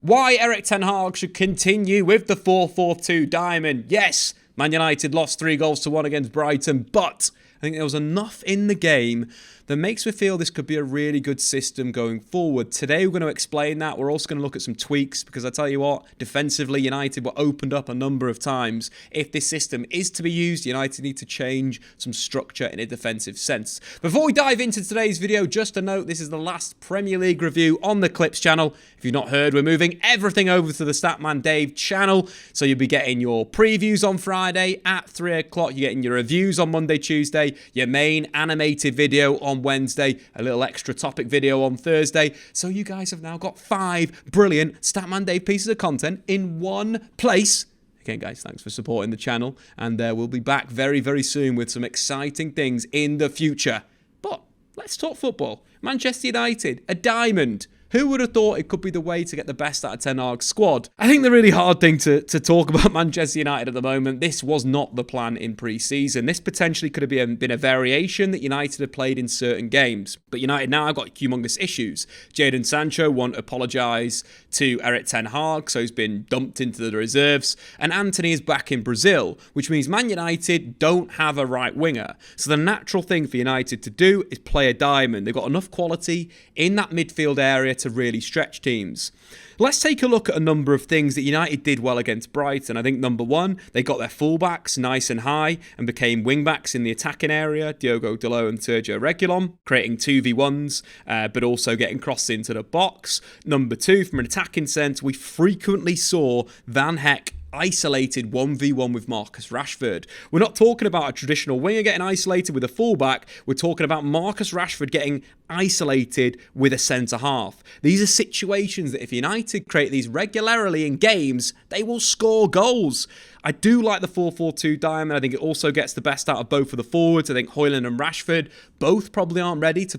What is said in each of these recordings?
Why Erik Ten Hag should continue with the 4-4-2 diamond. Yes, Man United lost 3-1 against Brighton, but I think there was enough in the game that makes me feel this could be a really good system going forward. Today we're going to explain that. We're also going to look at some tweaks because I tell you what, defensively United were opened up a number of times. If this system is to be used, United need to change some structure in a defensive sense. Before we dive into today's video, just a note, this is the last Premier League review on the Clips channel. If you've not heard, we're moving everything over to the Statman Dave channel. So you'll be getting your previews on Friday at 3 o'clock. You're getting your reviews on Monday, Tuesday, your main animated video on Wednesday, a little extra topic video on Thursday. So you guys have now got 5 brilliant Statman Dave pieces of content in one place. Again, guys, thanks for supporting the channel. And we'll be back very, very soon with some exciting things in the future. But let's talk football. Manchester United, a diamond. Who would have thought it could be the way to get the best out of Ten Hag's squad? I think the really hard thing to talk about Manchester United at the moment, this was not the plan in pre-season. This potentially could have been a variation that United had played in certain games. But United now have got humongous issues. Jadon Sancho won't apologise to Erik Ten Hag, so he's been dumped into the reserves. And Antony is back in Brazil, which means Man United don't have a right winger. So the natural thing for United to do is play a diamond. They've got enough quality in that midfield area to really stretch teams. Let's take a look at a number of things that United did well against Brighton. I think number one, they got their fullbacks nice and high and became wingbacks in the attacking area, Diogo Dalot and Sergio Reguilón, creating 2v1s, but also getting crossed into the box. Number two, from an attacking sense, we frequently saw Van Hecke isolated 1v1 with Marcus Rashford. We're not talking about a traditional winger getting isolated with a fullback. We're talking about Marcus Rashford getting isolated with a centre-half. These are situations that if United create these regularly in games, they will score goals. I do like the 4-4-2 diamond. I think it also gets the best out of both of the forwards. I think Højlund and Rashford both probably aren't ready to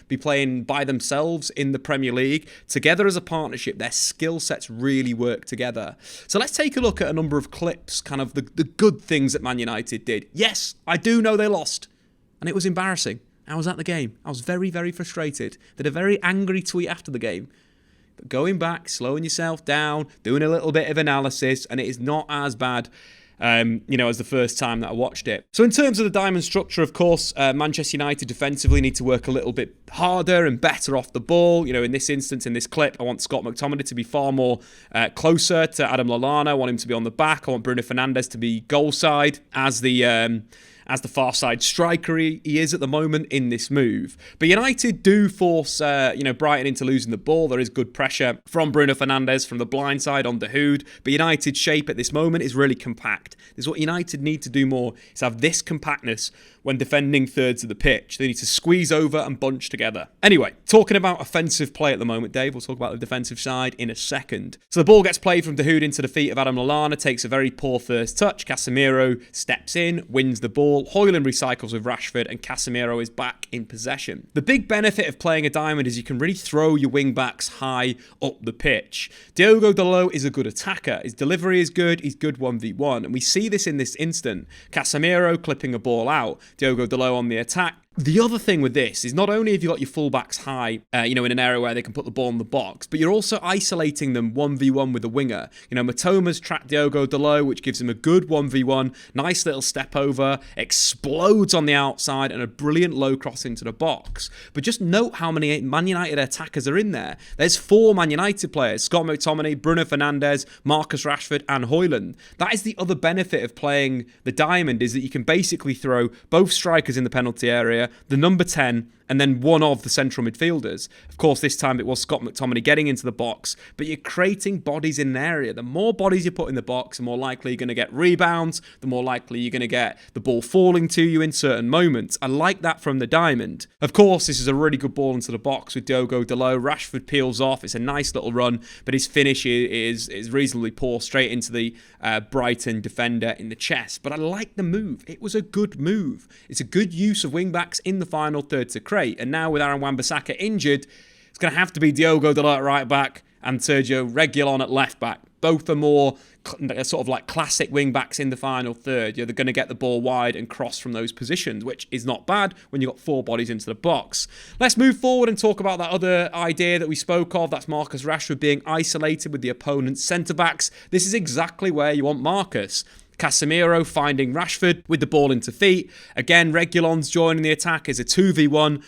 be playing by themselves in the Premier League. Together as a partnership, their skill sets really work together. So let's take a look at a number of clips, kind of the good things that Man United did. Yes, I do know they lost, and it was embarrassing. I was at the game. I was very, very frustrated. Did a very angry tweet after the game. But going back, slowing yourself down, doing a little bit of analysis, and it is not as bad, as the first time that I watched it. So in terms of the diamond structure, of course, Manchester United defensively need to work a little bit harder and better off the ball. In this instance, in this clip, I want Scott McTominay to be far more closer to Adam Lallana. I want him to be on the back. I want Bruno Fernandes to be goal side as the far side striker he is at the moment in this move. But United do force Brighton into losing the ball. There is good pressure from Bruno Fernandes from the blind side on Dahoud. But United's shape at this moment is really compact. This is what United need to do more, is have this compactness when defending thirds of the pitch. They need to squeeze over and bunch together. Anyway, talking about offensive play at the moment, Dave, we'll talk about the defensive side in a second. So the ball gets played from Dahoud into the feet of Adam Lallana, takes a very poor first touch. Casemiro steps in, wins the ball. Højlund recycles with Rashford, and Casemiro is back in possession. The big benefit of playing a diamond is you can really throw your wing-backs high up the pitch. Diogo Dalot is a good attacker. His delivery is good. He's good 1v1. And we see this in this instant. Casemiro clipping a ball out. Diogo Dalot on the attack. The other thing with this is not only have you got your fullbacks high, in an area where they can put the ball in the box, but you're also isolating them 1v1 with a winger. Matoma's trapped Diogo Dalot, which gives him a good 1v1, nice little step over, explodes on the outside, and a brilliant low cross into the box. But just note how many Man United attackers are in there. There's 4 Man United players: Scott McTominay, Bruno Fernandes, Marcus Rashford, and Højlund. That is the other benefit of playing the diamond, is that you can basically throw both strikers in the penalty area, the number 10, and then one of the central midfielders. Of course, this time it was Scott McTominay getting into the box, but you're creating bodies in an area. The more bodies you put in the box, the more likely you're going to get rebounds, the more likely you're going to get the ball falling to you in certain moments. I like that from the diamond. Of course, this is a really good ball into the box with Diogo Dalot. Rashford peels off. It's a nice little run, but his finish is reasonably poor, straight into the Brighton defender in the chest. But I like the move. It was a good move. It's a good use of wing-backs in the final third to create. And now with Wan-bissaka injured, it's going to have to be Diogo Dalot at right back and Sergio Reguilon at left back. Both are more sort of like classic wing backs in the final third. They're going to get the ball wide and cross from those positions, which is not bad when you've got 4 bodies into the box. Let's move forward and talk about that other idea that we spoke of. That's Marcus Rashford being isolated with the opponent's centre-backs. This is exactly where you want Marcus. Casemiro finding Rashford with the ball into feet. Again, Reguilon's joining the attack as a 2v1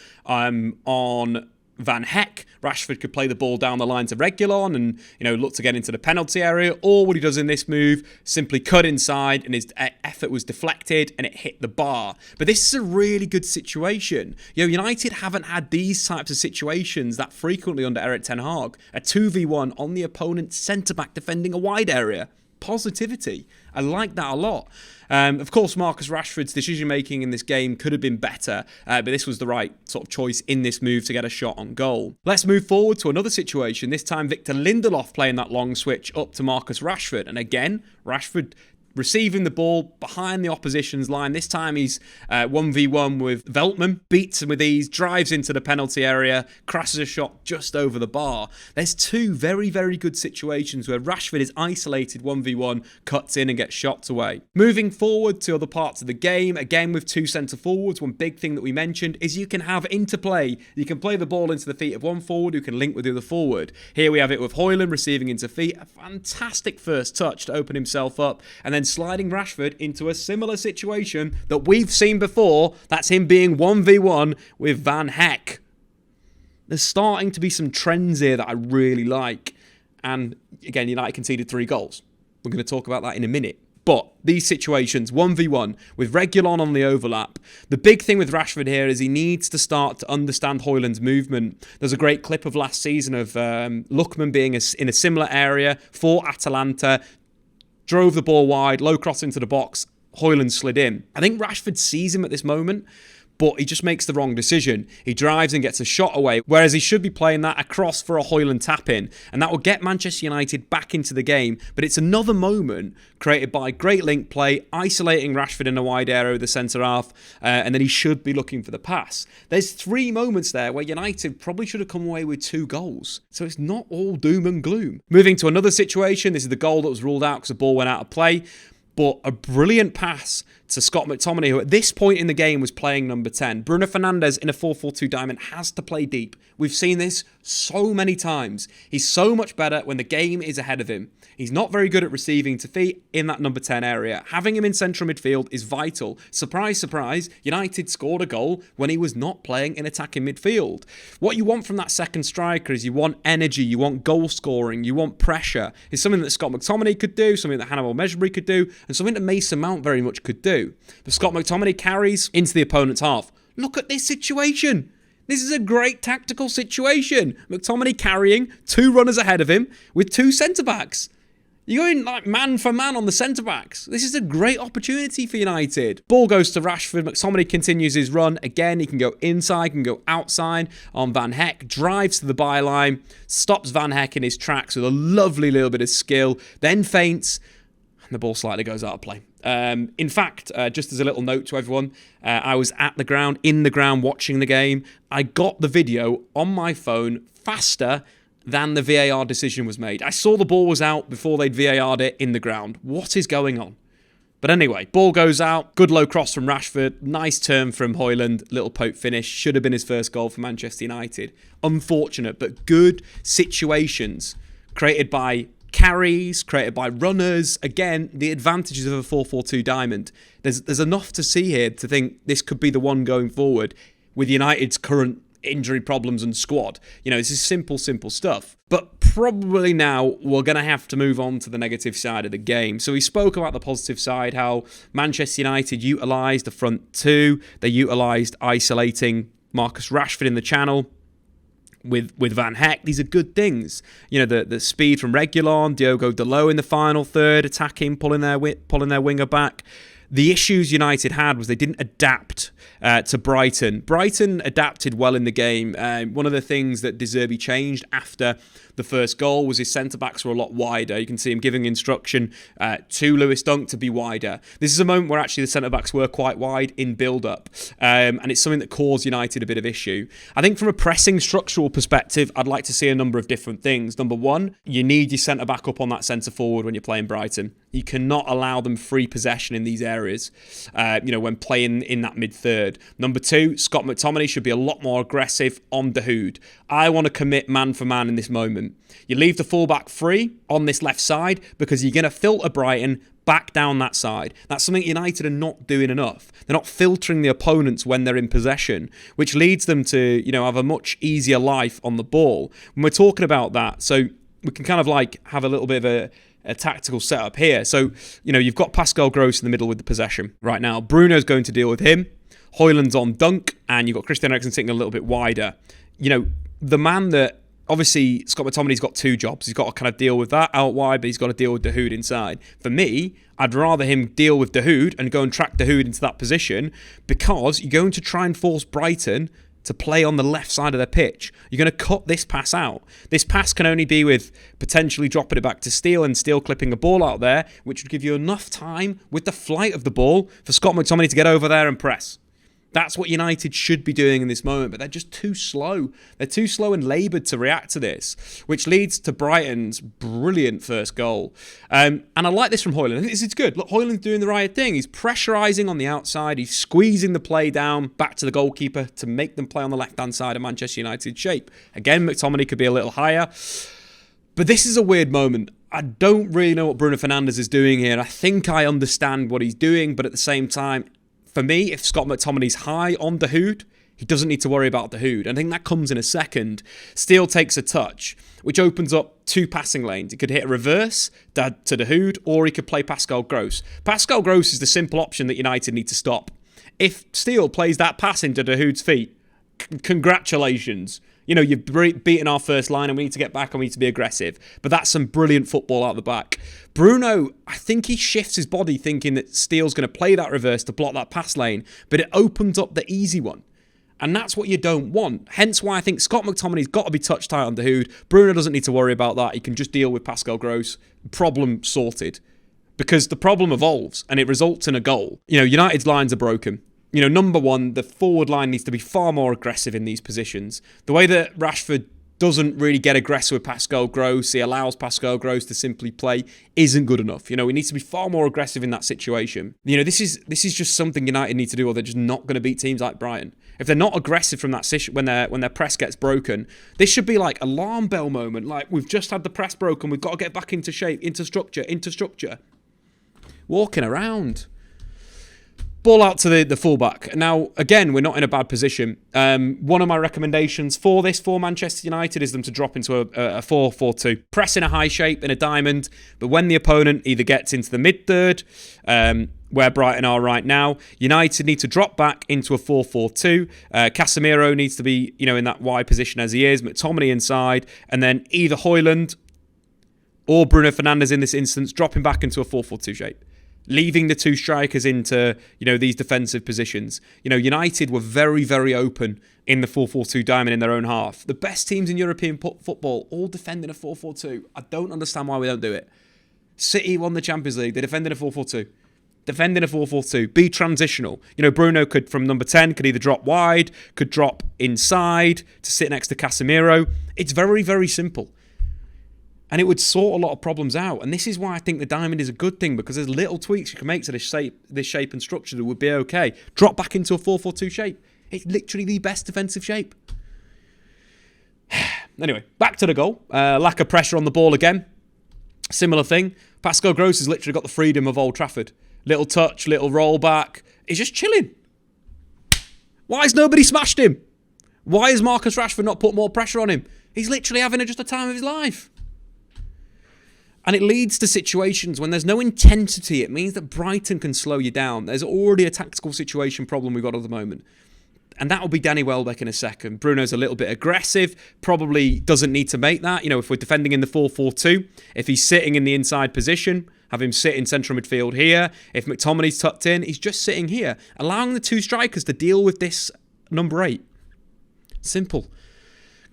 on Van Hecke. Rashford could play the ball down the line to Reguilon and, look to get into the penalty area. Or what he does in this move, simply cut inside and his effort was deflected and it hit the bar. But this is a really good situation. United haven't had these types of situations that frequently under Erik Ten Hag. A 2v1 on the opponent's centre-back defending a wide area. Positivity. I like that a lot. Of course, Marcus Rashford's decision-making in this game could have been better, but this was the right sort of choice in this move to get a shot on goal. Let's move forward to another situation, this time Victor Lindelof playing that long switch up to Marcus Rashford. And again, Rashford receiving the ball behind the opposition's line. This time he's 1v1 with Veltman, beats him with ease, drives into the penalty area, crashes a shot just over the bar. There's 2 very, very good situations where Rashford is isolated 1v1, cuts in and gets shots away. Moving forward to other parts of the game, again with 2 centre forwards, one big thing that we mentioned is you can have interplay. You can play the ball into the feet of one forward who can link with the other forward. Here we have it with Højlund receiving into feet, a fantastic first touch to open himself up, and then sliding Rashford into a similar situation that we've seen before. That's him being 1v1 with Van Hecke. There's starting to be some trends here that I really like. And again, United conceded 3 goals. We're going to talk about that in a minute. But these situations, 1v1, with Reguilon on the overlap, the big thing with Rashford here is he needs to start to understand Højlund's movement. There's a great clip of last season of Lookman being in a similar area for Atalanta, drove the ball wide, low cross into the box, Højlund slid in. I think Rashford sees him at this moment, but he just makes the wrong decision. He drives and gets a shot away, whereas he should be playing that across for a Højlund tap-in, and that will get Manchester United back into the game. But it's another moment created by great link play, isolating Rashford in a wide area with the centre-half, and then he should be looking for the pass. There's 3 moments there where United probably should have come away with 2 goals. So it's not all doom and gloom. Moving to another situation, this is the goal that was ruled out because the ball went out of play. But a brilliant pass to Scott McTominay, who at this point in the game was playing number 10. Bruno Fernandes in a 4-4-2 diamond has to play deep. We've seen this so many times. He's so much better when the game is ahead of him. He's not very good at receiving to feet in that number 10 area. Having him in central midfield is vital. Surprise, surprise, United scored a goal when he was not playing in attacking midfield. What you want from that second striker is you want energy, you want goal scoring, you want pressure. It's something that Scott McTominay could do, something that Hannibal Mejbri could do, and something that Mason Mount very much could do. But Scott McTominay carries into the opponent's half. Look at this situation. This is a great tactical situation. McTominay carrying 2 runners ahead of him with 2 centre-backs. You're going like man for man on the centre-backs. This is a great opportunity for United. Ball goes to Rashford. McTominay continues his run. Again, he can go inside, can go outside on Van Hecke. Drives to the byline. Stops Van Hecke in his tracks with a lovely little bit of skill. Then feints. And the ball slightly goes out of play. In fact, just as a little note to everyone, I was at the ground, in the ground, watching the game. I got the video on my phone faster than the VAR decision was made. I saw the ball was out before they'd VAR'd it in the ground. What is going on? But anyway, ball goes out. Good low cross from Rashford. Nice turn from Højlund. Little poke finish. Should have been his first goal for Manchester United. Unfortunate, but good situations created by carries, created by runners. Again, the advantages of a 4-4-2 diamond. There's enough to see here to think this could be the one going forward with United's current injury problems and squad. This is simple stuff. But probably now we're going to have to move on to the negative side of the game. So we spoke about the positive side, how Manchester United utilised the front 2. They utilised isolating Marcus Rashford in the channel with Van Hecke. These are good things. The speed from Reguilon, Diogo Dalot in the final third, attacking, pulling their winger back. The issues United had was they didn't adapt to Brighton. Brighton adapted well in the game. One of the things that De Zerbi changed after the first goal was his centre-backs were a lot wider. You can see him giving instruction to Lewis Dunk to be wider. This is a moment where actually the centre-backs were quite wide in build-up, and it's something that caused United a bit of issue. I think from a pressing structural perspective, I'd like to see a number of different things. Number one, you need your centre-back up on that centre-forward when you're playing Brighton. You cannot allow them free possession in these areas, when playing in that mid-third. Number two, Scott McTominay should be a lot more aggressive on Dahoud. I want to commit man for man in this moment. You leave the fullback free on this left side because you're going to filter Brighton back down that side. That's something United are not doing enough. They're not filtering the opponents when they're in possession, which leads them to, have a much easier life on the ball. When we're talking about that, so we can kind of have a little bit of a tactical setup here. So, you've got Pascal Gross in the middle with the possession right now. Bruno's going to deal with him. Højlund's on Dunk, and you've got Christian Eriksen sitting a little bit wider. The man that, obviously, Scott McTominay's got two jobs. He's got to kind of deal with that out wide, but he's got to deal with Dahoud inside. For me, I'd rather him deal with Dahoud and go and track Dahoud into that position, because you're going to try and force Brighton to play on the left side of their pitch. You're going to cut this pass out. This pass can only be with potentially dropping it back to Steele and Steele clipping a ball out there, which would give you enough time with the flight of the ball for Scott McTominay to get over there and press. That's what United should be doing in this moment, but they're just too slow. They're too slow and laboured to react to this, which leads to Brighton's brilliant first goal. And I like this from Højlund. I think this is good. Look, Højlund's doing the right thing. He's pressurising on the outside. He's squeezing the play down back to the goalkeeper to make them play on the left-hand side of Manchester United's shape. Again, McTominay could be a little higher. But this is a weird moment. I don't really know what Bruno Fernandes is doing here. I think I understand what he's doing, but at the same time, for me, if Scott McTominay's high on Dahoud, he doesn't need to worry about Dahoud. I think that comes in a second. Steele takes a touch, which opens up two passing lanes. He could hit a reverse to Dahoud, or he could play Pascal Gross. Pascal Gross is the simple option that United need to stop. If Steele plays that pass into Dahoud's feet, congratulations. You've beaten our first line and we need to get back and we need to be aggressive. But that's some brilliant football out the back. Bruno, I think he shifts his body thinking that Steele's going to play that reverse to block that pass lane, but it opens up the easy one. And that's what you don't want. Hence why I think Scott McTominay's got to be touch tight on Dahoud. Bruno doesn't need to worry about that. He can just deal with Pascal Gross. Problem sorted. Because the problem evolves and it results in a goal. United's lines are broken. Number one, the forward line needs to be far more aggressive in these positions. The way that Rashford doesn't really get aggressive with Pascal Gross, he allows Pascal Gross to simply play, isn't good enough. He needs to be far more aggressive in that situation. This is just something United need to do, or they're just not going to beat teams like Brighton. If they're not aggressive from that when their press gets broken, this should be like alarm bell moment. Like, we've just had the press broken, we've got to get back into shape, into structure. Walking around. Ball out to the fullback. Now, again, we're not in a bad position. One of my recommendations for Manchester United is them to drop into a 4-4-2. Press in a high shape, in a diamond, but when the opponent either gets into the mid-third, where Brighton are right now, United need to drop back into a 4-4-2. Casemiro needs to be, in that wide position as he is, McTominay inside, and then either Højlund or Bruno Fernandes in this instance dropping back into a 4-4-2 shape. Leaving the two strikers into, these defensive positions. United were very, very open in the 4-4-2 diamond in their own half. The best teams in European football all defend in a 4-4-2. I don't understand why we don't do it. City won the Champions League. They defend in a 4-4-2. Defend in a 4-4-2. Be transitional. Bruno could, from number 10, could either drop wide, could drop inside to sit next to Casemiro. It's very, very simple. And it would sort a lot of problems out. And this is why I think the diamond is a good thing, because there's little tweaks you can make to this shape and structure that would be okay. Drop back into a 4-4-2 shape. It's literally the best defensive shape. Anyway, back to the goal. Lack of pressure on the ball again. Similar thing. Pascal Gross has literally got the freedom of Old Trafford. Little touch, little roll back. He's just chilling. Why has nobody smashed him? Why has Marcus Rashford not put more pressure on him? He's literally having just a time of his life. And it leads to situations when there's no intensity. It means that Brighton can slow you down. There's already a tactical situation problem we've got at the moment. And that will be Danny Welbeck in a second. Bruno's a little bit aggressive. Probably doesn't need to make that. If we're defending in the 4-4-2, if he's sitting in the inside position, have him sit in central midfield here. If McTominay's tucked in, he's just sitting here, allowing the two strikers to deal with this number 8. Simple.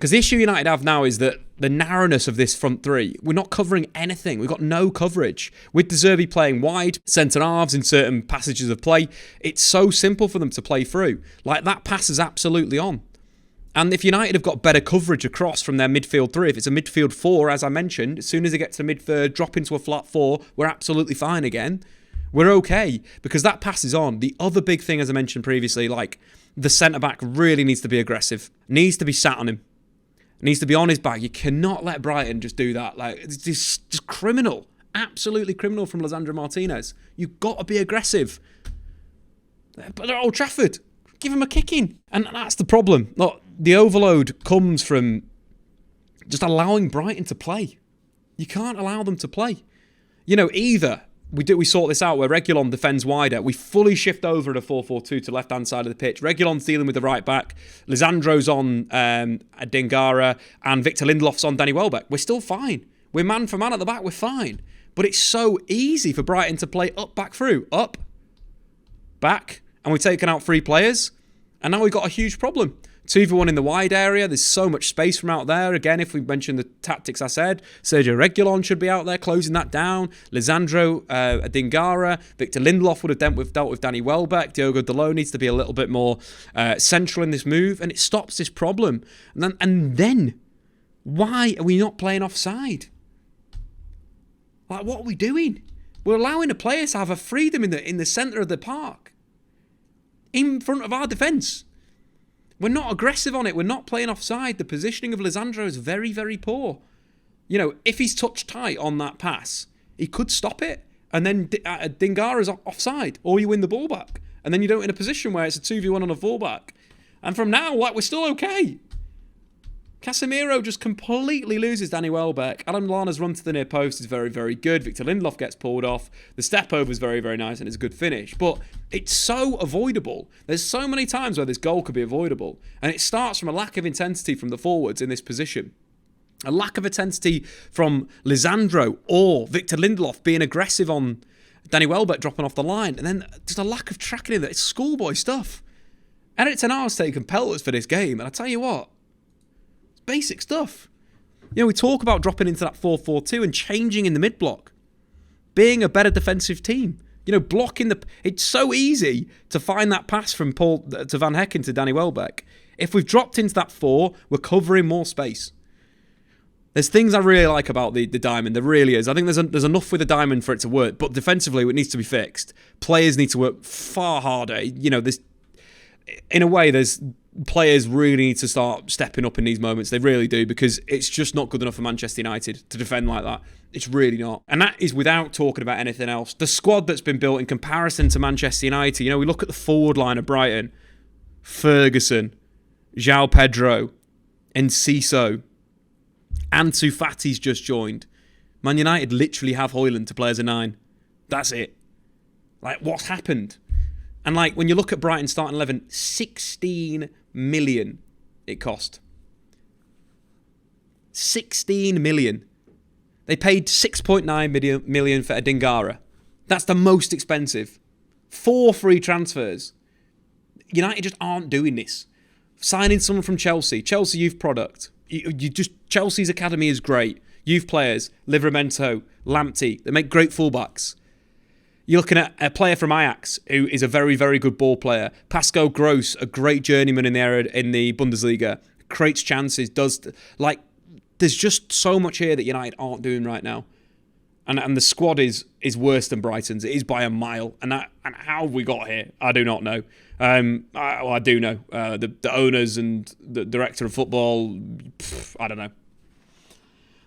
Because the issue United have now is that the narrowness of this front three, we're not covering anything. We've got no coverage. With De Zerbi playing wide, centre-halves in certain passages of play, it's so simple for them to play through. Like, that pass is absolutely on. And if United have got better coverage across from their midfield three, if it's a midfield four, as I mentioned, as soon as they get to the mid-third, drop into a flat four, we're absolutely fine again. We're okay, because that pass is on. The other big thing, as I mentioned previously, like, the centre-back really needs to be aggressive. Needs to be sat on him. Needs to be on his back. You cannot let Brighton just do that. Like, it's just criminal. Absolutely criminal from Lisandro Martinez. You've got to be aggressive. But they're at Old Trafford. Give him a kicking. And that's the problem. Look, the overload comes from just allowing Brighton to play. You can't allow them to play. You know, either we sort this out where Reguilon defends wider. We fully shift over at a 4-4-2 to the left-hand side of the pitch. Reguilon's dealing with the right back. Lisandro's on Dingara. And Victor Lindelof's on Danny Welbeck. We're still fine. We're man for man at the back. We're fine. But it's so easy for Brighton to play up, back, through. Up, back. And we've taken out 3 players. And now we've got a huge problem. 2v1 in the wide area. There's so much space from out there. Again, if we mention the tactics I said, Sergio Reguilon should be out there closing that down. Lisandro Dingara. Victor Lindelof would have dealt with Danny Welbeck. Diogo Dalot needs to be a little bit more central in this move. And it stops this problem. And then why are we not playing offside? Like, what are we doing? We're allowing the players to have a freedom in the centre of the park. In front of our defence. We're not aggressive on it. We're not playing offside. The positioning of Lisandro is very, very poor. You know, if he's touched tight on that pass, he could stop it. And then Dingara's offside. Or you win the ball back. And then you don't in a position where it's a 2v1 on a fullback. And from now, like, we're still okay. Casemiro just completely loses Danny Welbeck. Adam Lallana's run to the near post is very, very good. Victor Lindelof gets pulled off. The step over is very, very nice and it's a good finish. But it's so avoidable. There's so many times where this goal could be avoidable. And it starts from a lack of intensity from the forwards in this position. A lack of intensity from Lisandro or Victor Lindelof being aggressive on Danny Welbeck dropping off the line. And then just a lack of tracking in that. It's schoolboy stuff. Erik Ten Hag's taken pelters for this game. And I tell you what, basic stuff. You know, we talk about dropping into that 4-4-2 and changing in the mid-block. Being a better defensive team. You know, blocking the... It's so easy to find that pass from Paul to Van Hecken to Danny Welbeck. If we've dropped into that 4, we're covering more space. There's things I really like about the diamond. There really is. I think there's enough with the diamond for it to work. But defensively, it needs to be fixed. Players need to work far harder. You know, this... In a way, there's... Players really need to start stepping up in these moments. They really do, because it's just not good enough for Manchester United to defend like that. It's really not. And that is without talking about anything else. The squad that's been built in comparison to Manchester United, you know, we look at the forward line of Brighton. Ferguson, João Pedro, Enciso, Ansu Fati's just joined. Man United literally have Højlund to play as a 9. That's it. Like, what's happened? And like, when you look at Brighton starting 11, 16 million it cost. 16 million. They paid 6.9 million for a Dingara. That's the most expensive. 4 free transfers. United just aren't doing this. Signing someone from Chelsea youth product. Chelsea's academy is great. Youth players, Livramento, Lamptey, they make great fullbacks. You're looking at a player from Ajax who is a very, very good ball player. Pascal Gross, a great journeyman in the Bundesliga, creates chances, there's just so much here that United aren't doing right now. And the squad is worse than Brighton's. It is by a mile. And how have we got here? I do not know. I do know. The owners and the director of football, I don't know.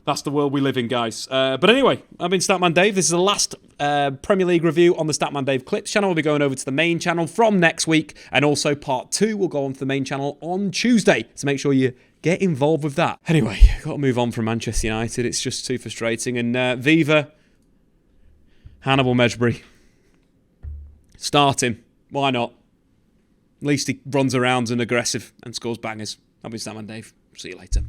That's the world we live in, guys. But anyway, I've been Statman Dave. This is the last Premier League review on the Statman Dave Clips channel. We'll be going over to the main channel from next week. And also part 2 will go on to the main channel on Tuesday. So make sure you get involved with that. Anyway, got to move on from Manchester United. It's just too frustrating. And Viva, Hannibal Mejbri. Start him. Why not? At least he runs around and aggressive and scores bangers. I've been Statman Dave. See you later.